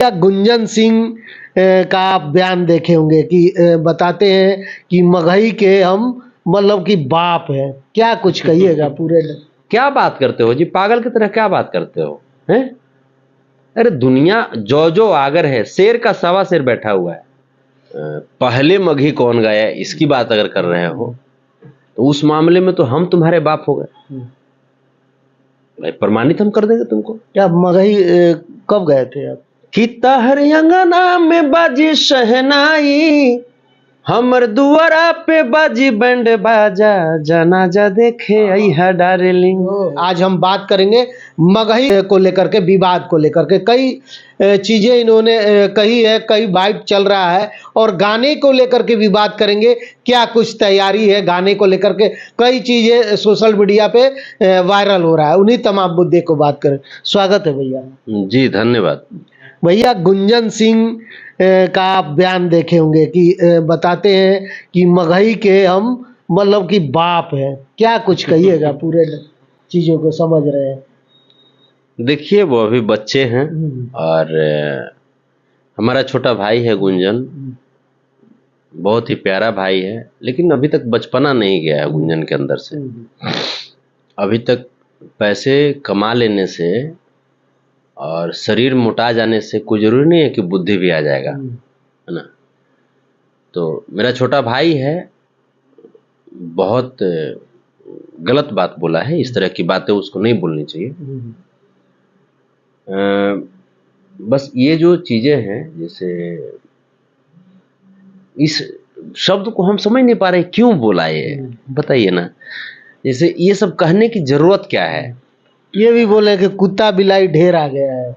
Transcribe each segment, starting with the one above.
क्या गुंजन सिंह का आप बयान देखे होंगे कि बताते हैं कि मगही के हम मतलब कि बाप है। क्या कुछ कहिएगा पूरे क्या बात करते हो जी, पागल की तरह क्या बात करते हो हैं? अरे दुनिया जो जो आगर है, शेर का सवा शेर बैठा हुआ है। पहले मगही कौन गाया इसकी बात अगर कर रहे हो तो उस मामले में तो हम तुम्हारे बाप हो गए भाई, प्रमाणित हम कर देंगे तुमको। क्या मगही कब गए थे आप? कि तहर अंगना में बाजी शहनाई, हमर दुआरा पे बाजी बैंड बाजा, जनाजा देखे अइहा डार्लिंग। आज हम बात करेंगे मगही को लेकर के, विवाद को लेकर के। कई चीजें इन्होंने कही है, कई वाइब चल रहा है और गाने को लेकर के विवाद करेंगे। क्या कुछ तैयारी है गाने को लेकर के? कई चीजें सोशल मीडिया पे वायरल हो रहा है, उन्हीं तमाम मुद्दे को बात करें। स्वागत है भैया। जी धन्यवाद। भैया गुंजन सिंह का आप बयान देखे होंगे कि बताते हैं कि मगही के हम मतलब कि बाप है। क्या कुछ कहिएगा पूरे चीजों को समझ रहे हैं? देखिए वो अभी बच्चे हैं और हमारा छोटा भाई है गुंजन, बहुत ही प्यारा भाई है, लेकिन अभी तक बचपना नहीं गया है गुंजन के अंदर से। अभी तक पैसे कमा लेने से और शरीर मोटा जाने से कोई जरूरी नहीं है कि बुद्धि भी आ जाएगा, है ना। तो मेरा छोटा भाई है, बहुत गलत बात बोला है, इस तरह की बातें उसको नहीं बोलनी चाहिए। बस ये जो चीजें हैं, जैसे इस शब्द को हम समझ नहीं पा रहे क्यों बोला ये, बताइए ना। जैसे ये सब कहने की जरूरत क्या है? ये भी बोले कि कुत्ता बिलाई ढेर आ गया है।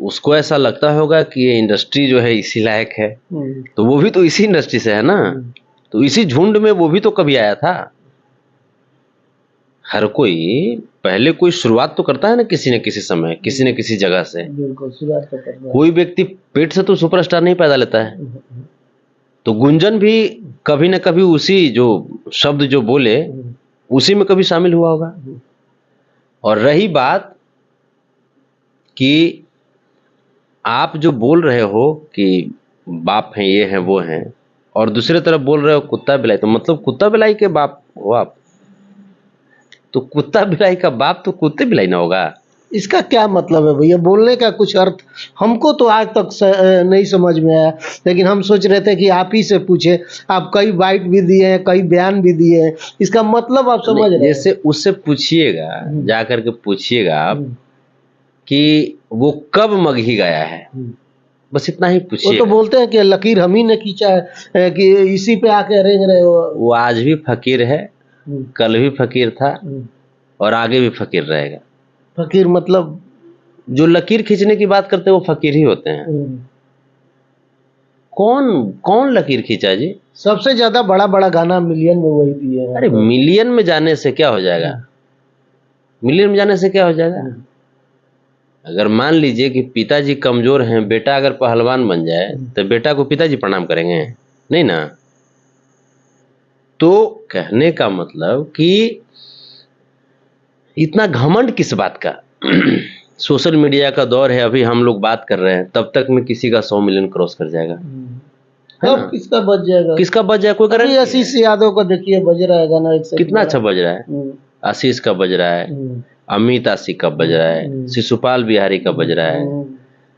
उसको ऐसा लगता होगा कि ये इंडस्ट्री जो है इसी लायक है, तो वो भी तो इसी इंडस्ट्री से है ना, तो इसी झुंड में वो भी तो कभी आया था। हर कोई पहले कोई शुरुआत तो करता है ना, किसी न किसी समय, किसी न किसी जगह से। बिल्कुल शुरुआत तो करना है। कोई व्यक्ति पेट से तो सुपरस्टार नहीं पैदा लेता है। तो गुंजन भी कभी न कभी उसी जो शब्द जो बोले उसी में कभी शामिल हुआ होगा। और रही बात कि आप जो बोल रहे हो कि बाप हैं, ये हैं, वो हैं, और दूसरे तरफ बोल रहे हो कुत्ता बिलाई, तो मतलब कुत्ता बिलाई के बाप हो आप। तो कुत्ता बिलाई का बाप तो कुत्ते बिलाई ना होगा। इसका क्या मतलब है भैया? बोलने का कुछ अर्थ हमको तो आज तक नहीं समझ में आया, लेकिन हम सोच रहे थे कि आप ही से पूछे। आप कई बाइट भी दिए हैं, कई बयान भी दिए हैं, इसका मतलब आप समझ रहे हैं? जैसे उससे पूछिएगा, जाकर के पूछिएगा आप कि वो कब मगही गया है, बस इतना ही पूछिए। वो तो बोलते हैं कि लकीर हम ही ने खींचा है, कि इसी पे आके रेंग रहे हो। वो आज भी फकीर है, कल भी फकीर था और आगे भी फकीर रहेगा। फकीर मतलब जो लकीर खींचने की बात करते हैं वो फकीर ही होते हैं। कौन कौन लकीर खींचा जी? सबसे ज्यादा बड़ा बड़ा गाना मिलियन में वही दिए हैं। अरे मिलियन में जाने से क्या हो जाएगा? मिलियन में जाने से क्या हो जाएगा? अगर मान लीजिए कि पिताजी कमजोर हैं, बेटा अगर पहलवान बन जाए तो बेटा को पिताजी प्रणाम करेंगे? नहीं ना। तो कहने का मतलब कि इतना घमंड किस बात का? सोशल मीडिया का दौर है, अभी हम लोग बात कर रहे हैं, तब तक में किसी का 100 मिलियन क्रॉस कर जाएगा। अब किसका बच जाएगा? किसका बच जाएगा? कोई गारंटी? आशीष यादव का देखिए बज रहा है गाना, कितना अच्छा बज रहा है। आशीष का बज रहा है, अमित आशिक का बज रहा है, शिशुपाल बिहारी का बज रहा है,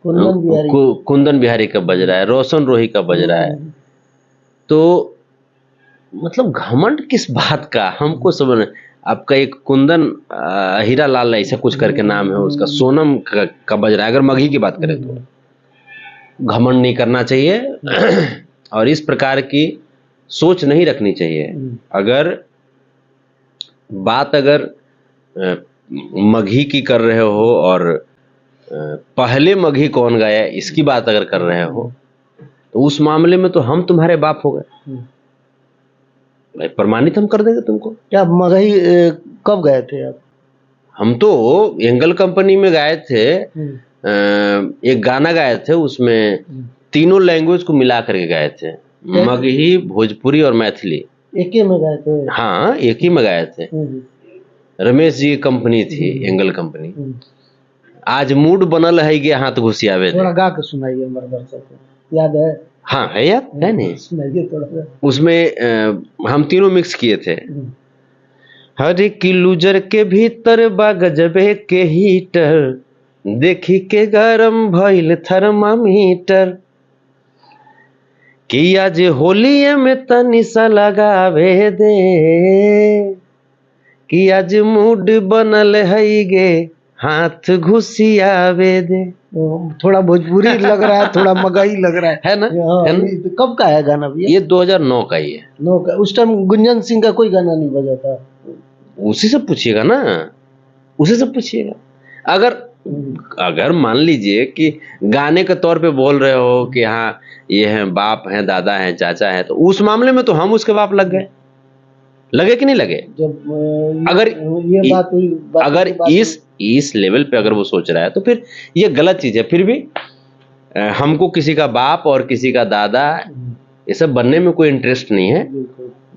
कुंदन बिहारी का बज रहा है, रोशन रोही का बज रहा है। तो मतलब घमंड किस बात का हमको समझ। आपका एक कुंदन हीरा लाल ऐसा कुछ करके नाम है उसका, सोनम का बज रहा है। अगर मगही की बात करें तो घमंड नहीं करना चाहिए और इस प्रकार की सोच नहीं रखनी चाहिए। अगर बात अगर मगही की कर रहे हो और पहले मगही कौन गाया इसकी बात अगर कर रहे हो तो उस मामले में तो हम तुम्हारे बाप हो गए भाई, प्रमाणित हम कर देंगे तुमको। क्या मगही कब गए थे आप? हम तो एंगल कंपनी में गाए थे, एक गाना गाए थे, उसमें तीनों लैंग्वेज को मिला करके गाए थे, मगही, भोजपुरी और मैथिली। एक ही में गाए थे? हाँ एक ही में गाए थे। रमेश जी की कंपनी थी एंगल कंपनी। आज मूड बनल है कि हाथ घुसियावे दे। थोड़ा गा के सुनाइए हमारे दर्शक को, याद है? हाँ है याद है नहीं, सुनाइए थोड़ा सा। उसमें हम तीनों मिक्स किए थे। हर की लूजर के भीतर बा गजबे के हीटर, देखी के गरम भइल थर्मामीटर, कि आज होली में तनी सा लगावे दे, कि आज मूड बनल है गे हाथ घुसियावे दे। थोड़ा भोजपुरी लग रहा है, थोड़ा मगही लग रहा है ना? हाँ, है ना? ये कब का है गाना भैया? ये 2009 का ही है। नो का उस टाइम गुंजन सिंह का कोई गाना नहीं बजा था। उसी से पूछिएगा ना, उसी से पूछिएगा। अगर मान लीजिए कि गाने के तौर पे बोल रहे हो कि हाँ ये है बाप है दादा है चाचा है, तो उस मामले में तो हम उसके बाप लग गए, लगे कि नहीं लगे? जब अगर ये बात हुई, अगर इस लेवल पे अगर वो सोच रहा है तो फिर ये गलत चीज है। फिर भी हमको किसी का बाप और किसी का दादा ये सब बनने में कोई इंटरेस्ट नहीं है,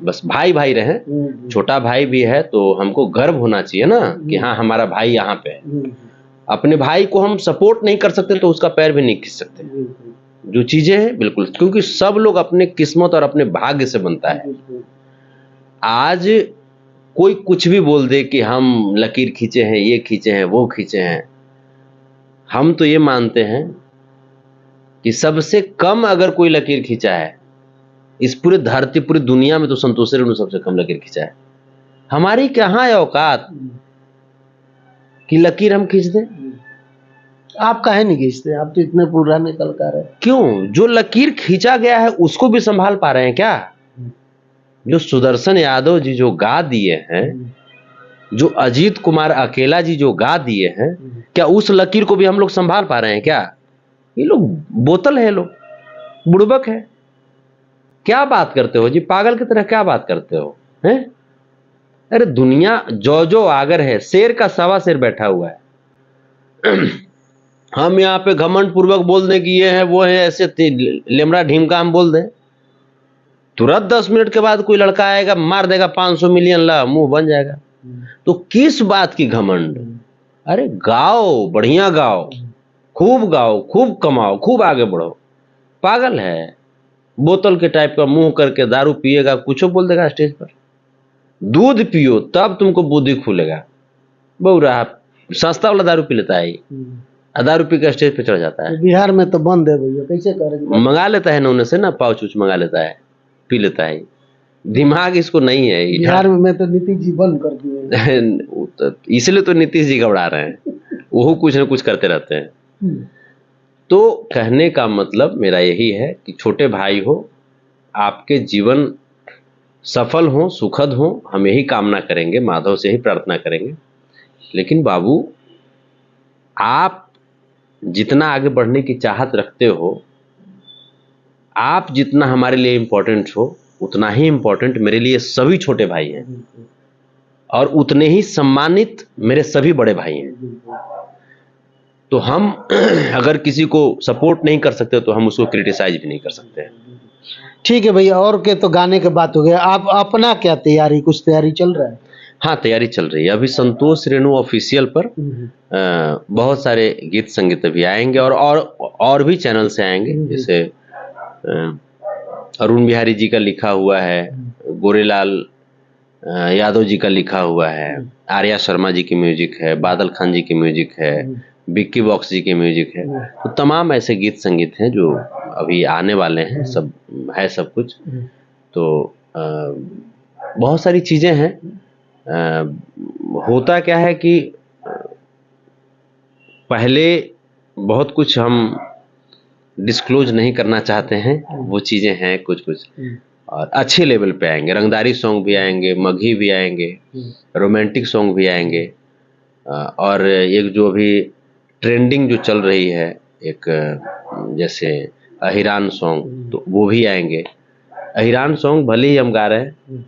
बस भाई भाई रहे। छोटा भाई भी है तो हमको गर्व होना चाहिए ना कि हाँ हमारा भाई यहाँ पे है। अपने भाई को हम सपोर्ट नहीं कर सकते तो उसका पैर भी नहीं खींच सकते। जो चीजें हैं बिल्कुल, क्योंकि सब लोग अपने किस्मत और अपने भाग्य से बनता है। आज कोई कुछ भी बोल दे कि हम लकीर खींचे हैं, ये खींचे हैं, वो खींचे हैं, हम तो ये मानते हैं कि सबसे कम अगर कोई लकीर खींचा है इस पूरे धरती पूरी दुनिया में तो संतोष रेणु सबसे कम लकीर खींचा है। हमारी कहाँ है औकात कि लकीर हम खींच दें? आप काहे नहीं खींचते? आप तो इतने पुराने कलाकार हैं। क्यों? जो लकीर खींचा गया है उसको भी संभाल पा रहे हैं क्या? जो सुदर्शन यादव जी जो गा दिए हैं, जो अजीत कुमार अकेला जी जो गा दिए हैं, क्या उस लकीर को भी हम लोग संभाल पा रहे हैं क्या? ये लोग बोतल है, लोग बुड़बक है। क्या बात करते हो जी, पागल की तरह क्या बात करते हो हैं? अरे दुनिया जो जो आगर है, शेर का सवा शेर बैठा हुआ है। हम यहाँ पे घमंड पूर्वक बोल दें कि ये है वो है, ऐसे लेमड़ा ढीमका हम बोल दें, तुरंत 10 मिनट के बाद कोई लड़का आएगा मार देगा 500 मिलियन, ला मुंह बन जाएगा। तो किस बात की घमंड? अरे गाओ, बढ़िया गाओ, खूब कमाओ, खूब आगे बढ़ो। पागल है, बोतल के टाइप का मुंह करके दारू पिएगा, कुछ बोल देगा स्टेज पर। दूध पियो तब तुमको बुद्धि खुलेगा। बहु रहा सस्ता वाला दारू पी लेता है, दारू पी के स्टेज पे चढ़ जाता है। बिहार में तो बंद है भैया, कैसे करेंगे? मंगा लेता है ना उन्हें से ना, पाउच उच मंगा लेता है, पी लेता है। दिमाग इसको नहीं है। बिहार में तो नीतीश जी बंद कर दिए, इसलिए तो नीतीश जी घबरा रहे हैं, वो कुछ ना कुछ करते रहते हैं। तो कहने का मतलब मेरा यही है कि छोटे भाई हो, आपके जीवन सफल हो, सुखद हो, हम यही कामना करेंगे, माधव से ही प्रार्थना करेंगे। लेकिन बाबू, आप जितना आगे बढ़ने की चाहत रखते हो, आप जितना हमारे लिए इम्पोर्टेंट हो, उतना ही इम्पोर्टेंट मेरे लिए सभी छोटे भाई हैं, और उतने ही सम्मानित मेरे सभी बड़े भाई हैं। तो हम अगर किसी को सपोर्ट नहीं कर सकते तो हम उसको क्रिटिसाइज भी नहीं कर सकते हैं। ठीक है भैया, और के तो गाने के बात हो गया, आप अपना क्या तैयारी, कुछ तैयारी चल रहा है? हाँ, तैयारी चल रही है। अभी संतोष रेणु ऑफिशियल पर बहुत सारे गीत संगीत अभी आएंगे, और भी चैनल से आएंगे। जैसे अरुण बिहारी जी का लिखा हुआ है, गोरेलाल यादव जी का लिखा हुआ है, आर्या शर्मा जी की म्यूजिक है, बादल खान जी की म्यूजिक है, बिक्की बॉक्स जी की म्यूजिक है। तो तमाम ऐसे गीत संगीत हैं जो अभी आने वाले हैं, सब है सब कुछ। तो बहुत सारी चीजें हैं। होता क्या है कि पहले बहुत कुछ हम डिस्क्लोज नहीं करना चाहते हैं, वो चीजें हैं कुछ कुछ, और अच्छे लेवल पे आएंगे। रंगदारी सॉन्ग भी आएंगे, मघी भी आएंगे, रोमांटिक सॉन्ग भी आएंगे, और एक जो अभी ट्रेंडिंग जो चल रही है एक जैसे अहिरान सॉन्ग, तो वो भी आएंगे। अहिरान सॉन्ग भले ही हम गा रहे हैं,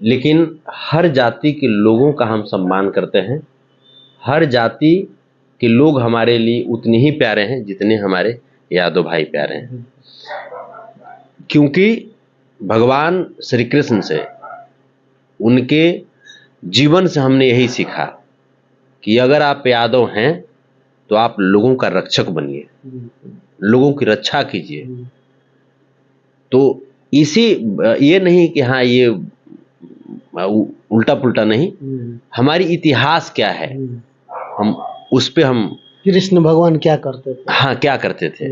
लेकिन हर जाति के लोगों का हम सम्मान करते हैं। हर जाति के लोग हमारे लिए उतने ही प्यारे हैं जितने हमारे यादव भाई प्यारे हैं, क्योंकि भगवान श्री कृष्ण से, उनके जीवन से हमने यही सीखा कि अगर आप यादव हैं तो आप लोगों का रक्षक बनिए, लोगों की रक्षा कीजिए। तो इसी ये नहीं कि हाँ ये उल्टा पुल्टा नहीं, हमारी इतिहास क्या है, हम उस पे हम कृष्ण भगवान क्या करते थे, हाँ क्या करते थे,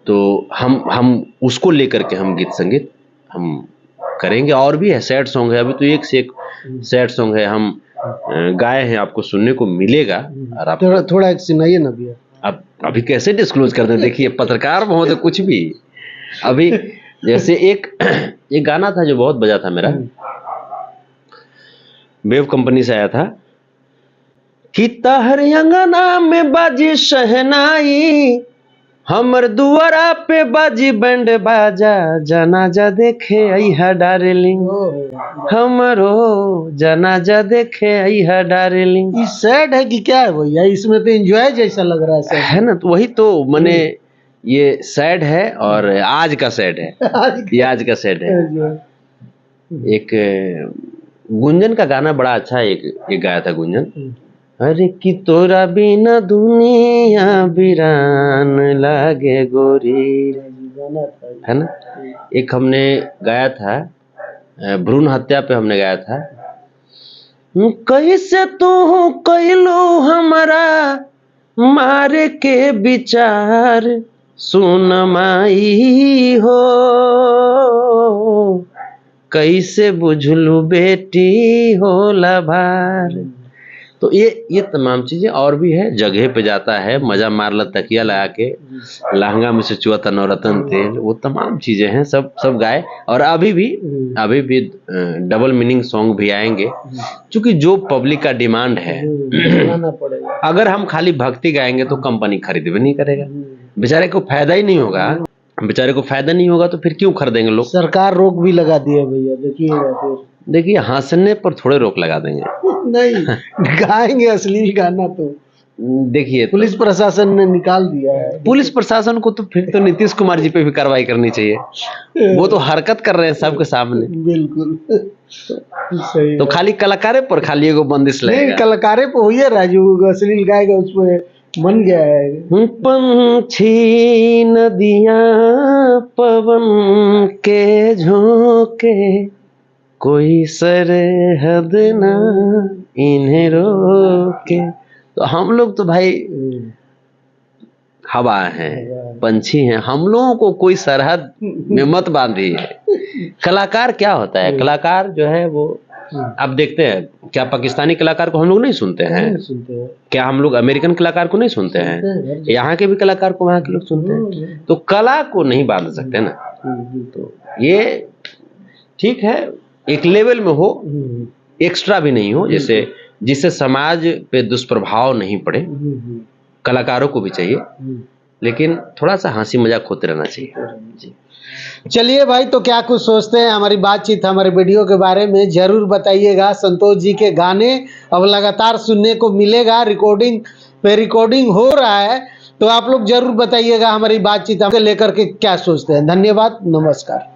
तो हम उसको लेकर के हम गीत संगीत हम करेंगे। और भी है, सैड सॉन्ग है, अभी तो एक से एक सैड सॉन्ग है हम गाए हैं, आपको सुनने को मिलेगा। और आप थोड़ा एक सुनाइए ना भैया। अब अभी कैसे डिस्क्लोज कर दें, देखिए पत्रकार में हो तो कुछ भी। अभी जैसे एक गाना था जो बहुत बजा था मेरा, वेव कंपनी से आया था कि तहर अंगना में बाजी शहनाई, हमर दुआरा पे बाजी बैंड बाजा, जनाजा देखे अइहा डार्लिंग, हमरो जनाजा देखे अइहा डार्लिंग। ये सैड है कि क्या है भैया? इसमें तो एंजॉय जैसा लग रहा है सैड है ना, तो वही तो मैंने, ये सैड है और आज का सैड है, ये आज का सैड है। एक गुंजन का गाना बड़ा अच्छा है, एक गाया था गुंजन, अरे कि तोरा बिना दुनिया वीरान लागे गोरी, है ना। एक हमने गाया था भ्रूण हत्या पे, हमने गाया था कैसे तू कैलो हमारा मारे के विचार, सुन माई हो कैसे बुझलू बेटी होला भार। तो ये तमाम चीजें और भी है, जगह पे जाता है मजा मार ला तकिया लगा के, लहंगा में से चुआता नवरत्न तेल, वो तमाम चीजें हैं, सब गाए। और अभी भी डबल मीनिंग सॉन्ग भी आएंगे, क्योंकि जो पब्लिक का डिमांड है। अगर हम खाली भक्ति गाएंगे तो कंपनी खरीद भी नहीं करेगा, बेचारे को फायदा ही नहीं होगा, बेचारे को फायदा नहीं होगा तो फिर क्यों खरीदेंगे लोग। सरकार रोक भी लगा दी है भैया, देखिएगा फिर। देखिए हंसने पर थोड़े रोक लगा देंगे नहीं गाएंगे असली गाना तो देखिए पुलिस प्रशासन ने निकाल दिया है। पुलिस प्रशासन को तो फिर तो नीतीश कुमार जी पे भी कार्रवाई करनी चाहिए, वो तो हरकत कर रहे हैं सबके सामने। बिल्कुल सही तो खाली कलाकारे पर खाली एगो बंदिश लगेगा, कलाकारे पे हुई है, राजू अश्लील गाएगा उस पे मन गया है। पंछी नदियां पवन के झोंके, कोई सरहद ना इन्हें रोके। तो हम लोग तो भाई हवा हैं, पंछी हैं, हम लोगों को कोई सरहद में मत बांधिए। कलाकार क्या होता है, कलाकार जो है वो आप देखते हैं, क्या पाकिस्तानी कलाकार को हम लोग नहीं सुनते हैं? क्या हम लोग अमेरिकन कलाकार को नहीं सुनते हैं? यहाँ के भी कलाकार को वहाँ के लोग सुनते हैं। तो कला को नहीं बांध सकते ना, तो ये ठीक है एक लेवल में हो, एक्स्ट्रा भी नहीं हो, जैसे जिससे समाज पे दुष्प्रभाव नहीं पड़े। कलाकारों को भी चाहिए, लेकिन थोड़ा सा हंसी मजाक होते रहना चाहिए जी। चलिए भाई, तो क्या कुछ सोचते हैं हमारी बातचीत हमारे वीडियो के बारे में जरूर बताइएगा। संतोष जी के गाने अब लगातार सुनने को मिलेगा, रिकॉर्डिंग हो रहा है, तो आप लोग जरूर बताइएगा हमारी बातचीत लेकर के क्या सोचते हैं। धन्यवाद, नमस्कार।